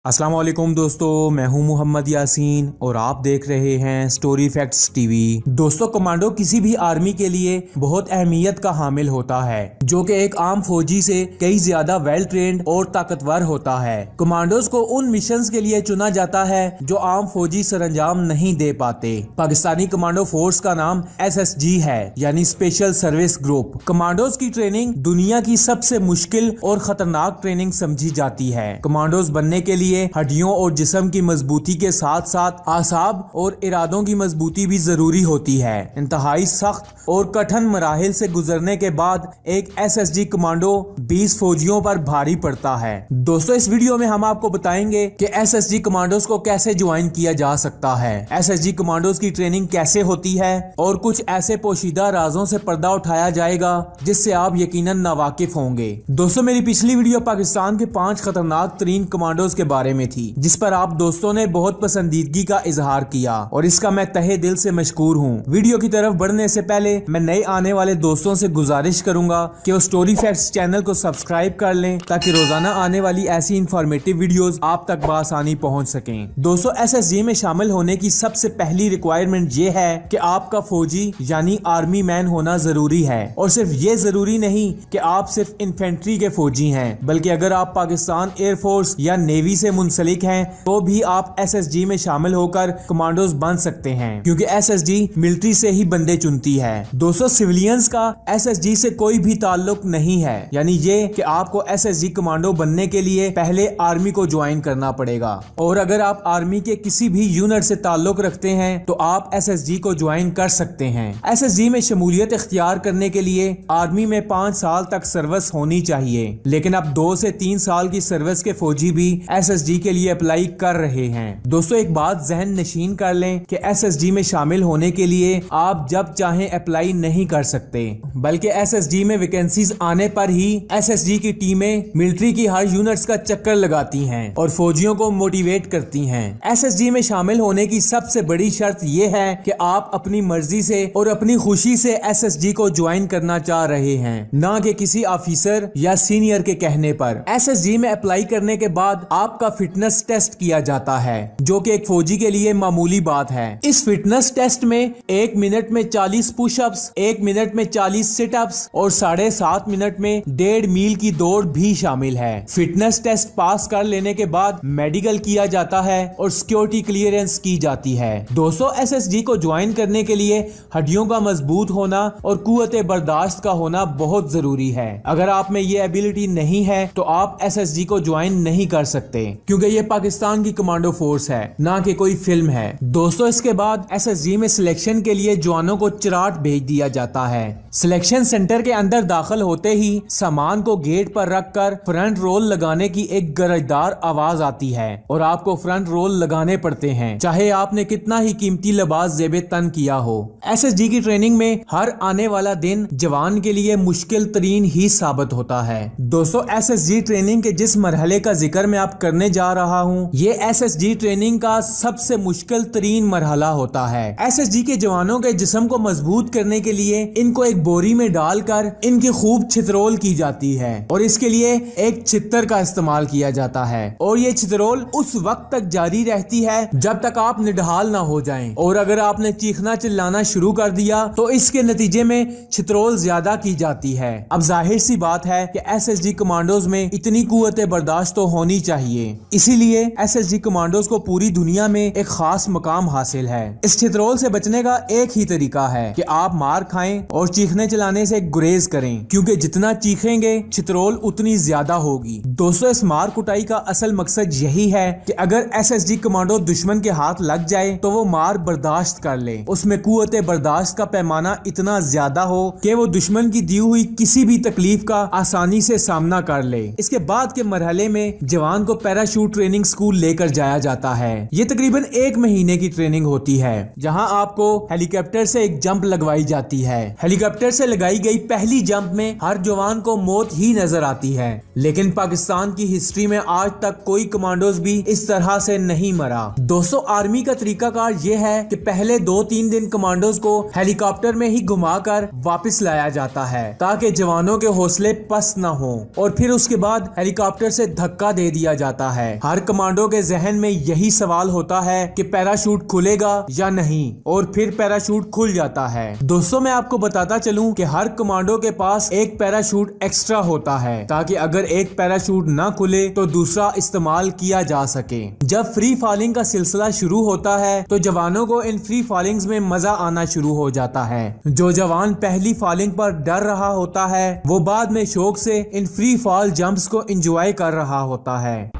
अस्सलाम वालेकुम दोस्तों, मैं हूं मोहम्मद यासीन और आप देख रहे हैं स्टोरी फैक्ट्स टीवी। दोस्तों, कमांडो किसी भी आर्मी के लिए बहुत अहमियत का हामिल होता है, जो कि एक आम फौजी से कई ज्यादा वेल ट्रेंड और ताकतवर होता है। कमांडोज को उन मिशंस के लिए चुना जाता है जो आम फौजी सरंजाम नहीं दे पाते। पाकिस्तानी कमांडो फोर्स का नाम SSG है, यानी स्पेशल सर्विस ग्रुप। कमांडोज की ट्रेनिंग दुनिया की सबसे मुश्किल और खतरनाक ट्रेनिंग समझी जाती है। कमांडोज बनने के लिए हड्डियों और जिस्म की मजबूती के साथ साथ आसाब और इरादों की मजबूती भी जरूरी होती है। इंतहाई सख्त और कठिन मराहिल से गुजरने के बाद एक SSG कमांडो 20 फौजियों पर भारी पड़ता है। दोस्तों, इस वीडियो में हम आपको बताएंगे कि SSG कमांडोज को कैसे ज्वाइन किया जा सकता है, SSG कमांडोज की ट्रेनिंग कैसे होती है और कुछ ऐसे पोशीदा राजों से पर्दा उठाया जाएगा जिससे आप यकीनन नावाकिफ होंगे। दोस्तों, मेरी पिछली वीडियो पाकिस्तान के 5 खतरनाक तरीन कमांडोज के बारे में थी, जिस पर आप दोस्तों ने बहुत पसंदीदगी का इजहार किया और इसका मैं तहे दिल से मशकूर हूँ। वीडियो की तरफ बढ़ने से पहले मैं नए आने वाले दोस्तों से गुजारिश करूंगा कि वो स्टोरी फैक्ट्स चैनल को सब्सक्राइब कर लें ताकि रोजाना आने वाली ऐसी इंफॉर्मेटिव वीडियोस आप तक बआसानी पहुंच सकें। दोस्तों, SSG में शामिल होने की सबसे पहली रिक्वायरमेंट ये है कि आपका फौजी यानी आर्मी मैन होना जरूरी है। और सिर्फ ये जरूरी नहीं कि आप सिर्फ इन्फेंट्री के फौजी हैं, बल्कि अगर आप पाकिस्तान एयरफोर्स या नेवी से मुंसलिक हैं तो भी आप SSG में शामिल होकर कमांडोज बन सकते हैं, क्योंकि SSG मिलिट्री से ही बंदे चुनती है। दोस्तों, सिविलियंस का SSG से कोई भी ताल्लुक नहीं है, यानी ये कि आपको SSG कमांडो बनने के लिए पहले आर्मी को ज्वाइन करना पड़ेगा। और अगर आप आर्मी के किसी भी यूनिट से ताल्लुक रखते हैं तो आप SSG को ज्वाइन कर सकते हैं। SSG में शमूलियत इख्तियार करने के लिए आर्मी में 5 साल तक सर्विस होनी चाहिए, लेकिन अब 2 से 3 साल की सर्विस के फौजी भी SSG के लिए अप्लाई कर रहे हैं। दोस्तों, एक बात जहन नशीन कर लें कि SSG में शामिल होने के लिए आप जब चाहें अप्लाई नहीं कर सकते, बल्कि SSG में वैकेंसीज आने पर ही SSG की टीमें मिलिट्री की हर यूनिट्स का चक्कर लगाती हैं और फौजियों को मोटिवेट करती हैं। SSG में शामिल होने की सबसे बड़ी शर्त यह है कि आप अपनी मर्जी से और अपनी खुशी से SSG को ज्वाइन करना चाह रहे हैं, ना कि किसी ऑफिसर या सीनियर के कहने पर। SSG में अप्लाई करने के बाद आपका फिटनेस टेस्ट किया जाता है, जो कि एक फौजी के लिए मामूली बात है। इस फिटनेस टेस्ट में 1 मिनट में 40 पुशअप्स, 1 मिनट में 40 सिटअप्स और 7.5 मिनट में 1.5 मील की दौड़ भी शामिल है। फिटनेस टेस्ट पास कर लेने के बाद मेडिकल किया जाता है और सिक्योरिटी क्लियरेंस की जाती है। दोस्तों, SSG को ज्वाइन करने के लिए हड्डियों का मजबूत होना और कुव्वत बर्दाश्त का होना बहुत जरूरी है। अगर आप में ये एबिलिटी नहीं है तो आप SSG को ज्वाइन नहीं कर सकते, क्योंकि ये पाकिस्तान की कमांडो फोर्स है, ना कि कोई फिल्म है। दोस्तों, इसके बाद SSG में सिलेक्शन के लिए जवानों को चिराट भेज दिया जाता है। सिलेक्शन सेंटर के अंदर दाखिल होते ही सामान को गेट पर रखकर फ्रंट रोल लगाने की एक गरजदार आवाज आती है और आपको फ्रंट रोल लगाने पड़ते हैं, चाहे आपने कितना ही कीमती लिबास जेबे तन किया हो। SSG की ट्रेनिंग में हर आने वाला दिन जवान के लिए मुश्किल तरीन ही साबित होता है। दोस्तों, SSG ट्रेनिंग के जिस मरहले का जिक्र मैं आप करने जा रहा हूँ, ये SSG ट्रेनिंग का सबसे मुश्किल तरीन मरहला होता है। SSG के जवानों के जिस्म को मजबूत करने के लिए इनको एक बोरी में डालकर इनकी खूब छितरोल की जाती है और इसके लिए एक छितर का इस्तेमाल किया जाता है और ये छितरोल उस वक्त तक जारी रहती है जब तक आप निढाल ना हो जाएं। और अगर आपने चीखना चिल्लाना शुरू कर दिया तो इसके नतीजे में छितरोल ज्यादा की जाती है। अब जाहिर सी बात है कि SSG कमांडोज में इतनी कुव्वत बर्दाश्त तो होनी चाहिए, इसीलिए SSG कमांडोज को पूरी दुनिया में एक खास मकाम हासिल है। इस छितरोल से बचने का एक ही तरीका है कि आप मार खाएं और चीखने चिल्लाने से गुरेज करें, क्योंकि जितना चीखेंगे छितरोल उतनी ज्यादा होगी। दोस्तों, इस मार कुटाई का असल मकसद यही है कि अगर SSG कमांडो दुश्मन के हाथ लग जाए तो वो मार बर्दाश्त कर ले, उसमें कुव्वत बर्दाश्त का पैमाना इतना ज्यादा हो कि वो दुश्मन की दी हुई किसी भी तकलीफ का आसानी से सामना कर ले। इसके बाद के मरहले में जवान को पैराशूट ट्रेनिंग स्कूल लेकर जाया जाता है। ये तकरीबन 1 महीने की ट्रेनिंग होती है, जहां आपको हेलीकॉप्टर से एक जंप लगवाई जाती है। हेलीकॉप्टर से लगाई गई पहली जंप में हर जवान को मौत ही नजर आती है, लेकिन पाकिस्तान की हिस्ट्री में आज तक कोई कमांडोज भी इस तरह से नहीं मरा। दोस्तों, आर्मी का तरीकाकार ये है कि पहले 2-3 दिन कमांडोज को हेलीकॉप्टर में ही घुमाकर वापस लाया जाता है ताकि जवानों के हौसले पस्त न हो, और फिर उसके बाद हेलीकॉप्टर से धक्का दे दिया जाता है। हर कमांडो के जहन में यही सवाल होता है कि पैराशूट खुलेगा या नहीं, और फिर पैराशूट खुल जाता है। दोस्तों मैं आपको बताता चलूं कि हर कमांडो के पास एक पैराशूट एक्स्ट्रा होता है, ताकि अगर एक पैराशूट ना खुले तो दूसरा इस्तेमाल किया जा सके। जब फ्री फॉलिंग का सिलसिला शुरू होता है तो जवानों को इन फ्री फॉलिंग्स में मजा आना शुरू हो जाता है। जो जवान पहली फॉलिंग पर डर रहा होता है वो बाद में शौक से इन फ्री फॉल जंप्स को एंजॉय कर रहा होता है।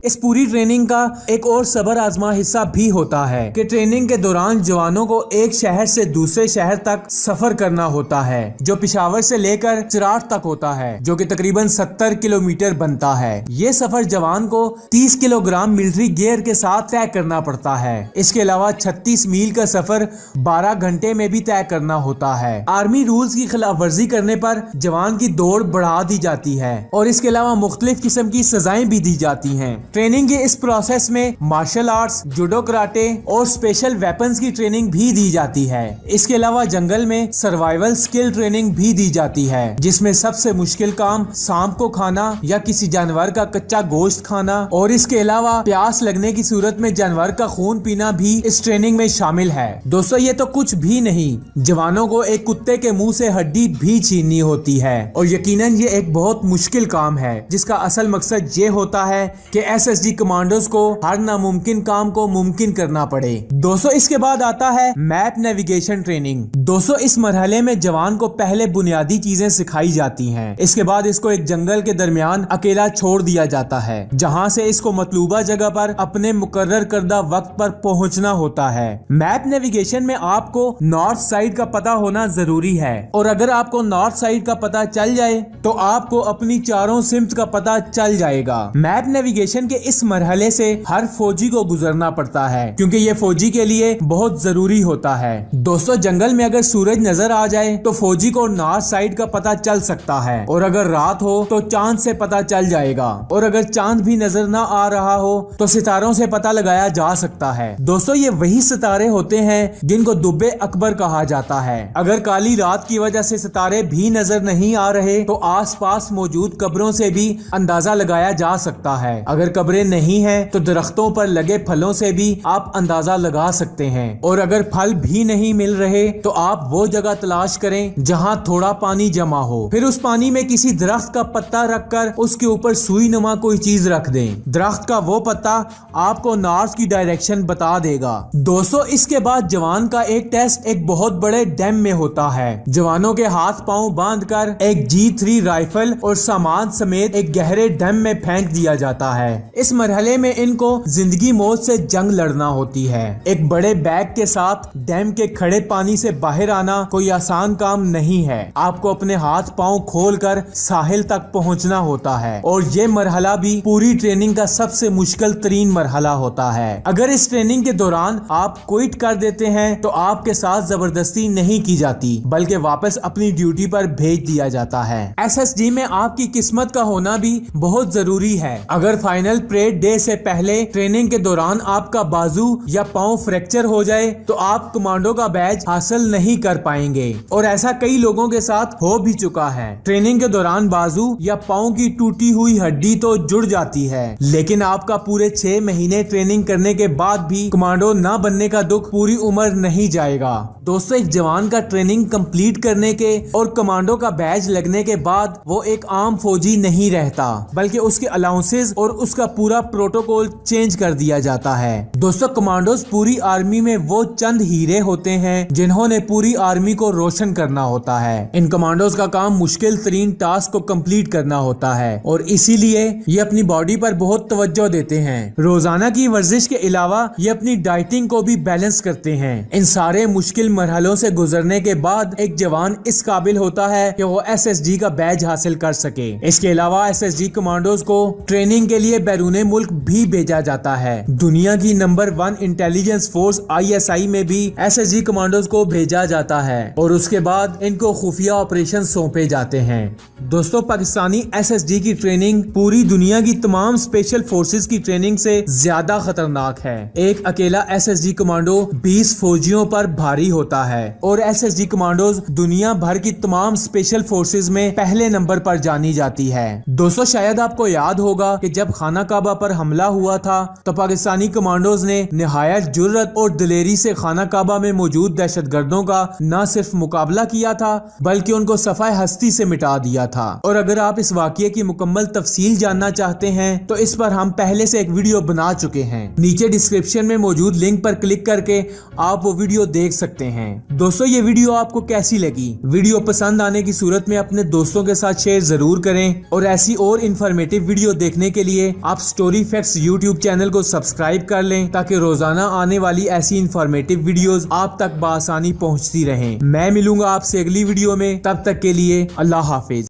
इस पूरी ट्रेनिंग का एक और सबर आजमा हिस्सा भी होता है कि ट्रेनिंग के दौरान जवानों को एक शहर से दूसरे शहर तक सफर करना होता है, जो पिशावर से लेकर चिराट तक होता है, जो कि तकरीबन 70 किलोमीटर बनता है। ये सफर जवान को 30 किलोग्राम मिलिट्री गियर के साथ तय करना पड़ता है। इसके अलावा 36 मील का सफर 12 घंटे में भी तय करना होता है। आर्मी रूल्स की खिलाफ वर्जी करने पर जवान की दौड़ बढ़ा दी जाती है और इसके अलावा मुख्तलिफ किस्म की सजाएं भी दी जाती हैं। ट्रेनिंग के इस प्रोसेस में मार्शल आर्ट्स, जुडो, कराटे और स्पेशल वेपन्स की ट्रेनिंग भी दी जाती है। इसके अलावा जंगल में सर्वाइवल स्किल ट्रेनिंग भी दी जाती है, जिसमें सबसे मुश्किल काम सांप को खाना या किसी जानवर का कच्चा गोश्त खाना और इसके अलावा प्यास लगने की सूरत में जानवर का खून पीना भी इस ट्रेनिंग में शामिल है। दोस्तों ये तो कुछ भी नहीं, जवानों को एक कुत्ते के मुंह से हड्डी भी छीननी होती है और यकीनन ये एक बहुत मुश्किल काम है, जिसका असल मकसद ये होता है कि एसएसजी कमांडोज को हर नामुमकिन काम को मुमकिन करना पड़े। दोस्तों इसके बाद आता है मैप नेविगेशन ट्रेनिंग। दोस्तों इस मरहले में जवान को पहले बुनियादी चीजें सिखाई जाती हैं। इसके बाद इसको एक जंगल के दरमियान अकेला छोड़ दिया जाता है, जहां से इसको मतलूबा जगह पर अपने मुकर्रर करदा वक्त पर पहुंचना होता है। मैप नेविगेशन में आपको नॉर्थ साइड का पता होना जरूरी है, और अगर आपको नॉर्थ साइड का पता चल जाए तो आपको अपनी चारों सिम्त का पता चल जाएगा। मैप नेविगेशन के इस मरहले से हर फौजी को गुजरना पड़ता है, क्योंकि ये फौजी के लिए बहुत जरूरी होता है। दोस्तों जंगल में अगर सूरज नजर आ जाए तो फौजी को नॉर्थ साइड का पता चल सकता है, और अगर रात हो तो चांद से पता चल जाएगा, और अगर चांद भी नजर ना आ रहा हो तो सितारों से पता लगाया जा सकता है। दोस्तों ये वही सितारे होते हैं जिनको दुब्बे अकबर कहा जाता है। अगर काली रात की वजह से सितारे भी नजर नहीं आ रहे तो आसपास मौजूद कब्रों से भी अंदाजा लगाया जा सकता है। अगर कब्रें नहीं है तो दरख्तों पर लगे फलों से भी आप अंदाजा लगा सकते हैं, और अगर फल भी नहीं मिल रहे तो आप वो जगह तलाश करें जहां थोड़ा पानी जमा हो, फिर उस पानी में किसी दरख्त का पत्ता रखकर उसके ऊपर सुई नुमा कोई चीज रख दें। दरख्त का वो पत्ता आपको नॉर्थ की डायरेक्शन बता देगा। दोस्तों इसके बाद जवान का एक टेस्ट एक बहुत बड़े डैम में होता है। जवानों के हाथ पांव बांधकर एक G3 राइफल और सामान समेत एक गहरे डैम में फेंक दिया जाता है। इस मरहले में इनको जिंदगी मौत से जंग लड़ना होती है। एक बड़े बैग के साथ डैम के खड़े पानी से बाहर आना कोई आसान काम नहीं है। आपको अपने हाथ पांव खोलकर साहिल तक पहुंचना होता है, और ये मरहला भी पूरी ट्रेनिंग का सबसे मुश्किल तरीन मरहला होता है। अगर इस ट्रेनिंग के दौरान आप क्विट कर देते हैं तो आपके साथ जबरदस्ती नहीं की जाती, बल्कि वापस अपनी ड्यूटी पर भेज दिया जाता है। एसएसजी में आपकी किस्मत का होना भी बहुत जरूरी है। अगर फाइनल परेड डे से पहले ट्रेनिंग के दौरान आपका बाजू या पांव फ्रैक्चर हो जाए तो आप कमांडो का बैज हासिल नहीं कर पाएंगे, और ऐसा कई लोगों के साथ हो भी चुका है। ट्रेनिंग के दौरान बाजू या पांव की टूटी हुई हड्डी तो जुड़ जाती है, लेकिन आपका पूरे 6 महीने ट्रेनिंग करने के बाद भी कमांडो न बनने का दुख पूरी उम्र नहीं जाएगा। दोस्तों एक जवान का ट्रेनिंग कंप्लीट करने के और कमांडो का बैज लगने के बाद वो एक आम फौजी नहीं रहता, बल्कि उसके अलाउंसेस और उसका पूरा प्रोटोकॉल चेंज कर दिया जाता है। दोस्तों कमांडोज पूरी आर्मी में वो चंद हीरे होते हैं जिन्होंने पूरी आर्मी को रोशन करना होता है। इन कमांडोज का काम मुश्किल तरीन टास्क को कंप्लीट करना होता है, और इसीलिए ये अपनी बॉडी पर बहुत तवज्जो देते हैं। रोजाना की वर्जिश के अलावा ये अपनी डाइटिंग को भी बैलेंस करते हैं। इन सारे मुश्किल मरहलों से गुजरने के बाद एक जवान इस काबिल होता है कि वो एसएसजी का बैज हासिल कर सके। इसके अलावा एसएसजी कमांडोज को ट्रेनिंग के लिए बैरूने मुल्क भी भेजा जाता है। दुनिया की नंबर 1 इंटेलिजेंस फोर्स ISI में भी SSG कमांडोज को भेजा जाता है और उसके बाद इनको खुफिया ऑपरेशन सौंपे जाते हैं। दोस्तों, पाकिस्तानी SSG की ट्रेनिंग पूरी दुनिया की तमाम स्पेशल फोर्सेस की ट्रेनिंग से ज्यादा खतरनाक है। एक अकेला SSG कमांडो 20 फौजियों पर भारी होता है और SSG कमांडोज दुनिया भर की तमाम स्पेशल फोर्सेस में पहले नंबर पर जानी जाती है। दोस्तों, शायद आपको याद होगा कि जब खाना काबा पर हमला हुआ था तो पाकिस्तानी कमांडोज ने निहायत जुर्रत और दिलेरी से खाना काबा में मौजूद दहशतगर्दों का न सिर्फ मुकाबला किया था बल्कि उनको सफाए हस्ती से मिटा दिया था। और अगर आप इस वाकये की मुकम्मल तफसील जानना चाहते हैं तो इस पर हम पहले से एक वीडियो बना चुके हैं। नीचे डिस्क्रिप्शन में मौजूद लिंक पर क्लिक करके आप वो वीडियो देख सकते हैं। दोस्तों, ये वीडियो आपको कैसी लगी? वीडियो पसंद आने की सूरत में अपने दोस्तों के साथ शेयर जरूर करें और ऐसी और इन्फॉर्मेटिव वीडियो देखने के लिए आप स्टोरी फैक्ट्स यूट्यूब चैनल को सब्सक्राइब कर लें ताकि रोजाना आने वाली ऐसी इन्फॉर्मेटिव वीडियोस आप तक बआसानी पहुंचती रहें। मैं मिलूंगा आपसे अगली वीडियो में, तब तक के लिए अल्लाह हाफिज।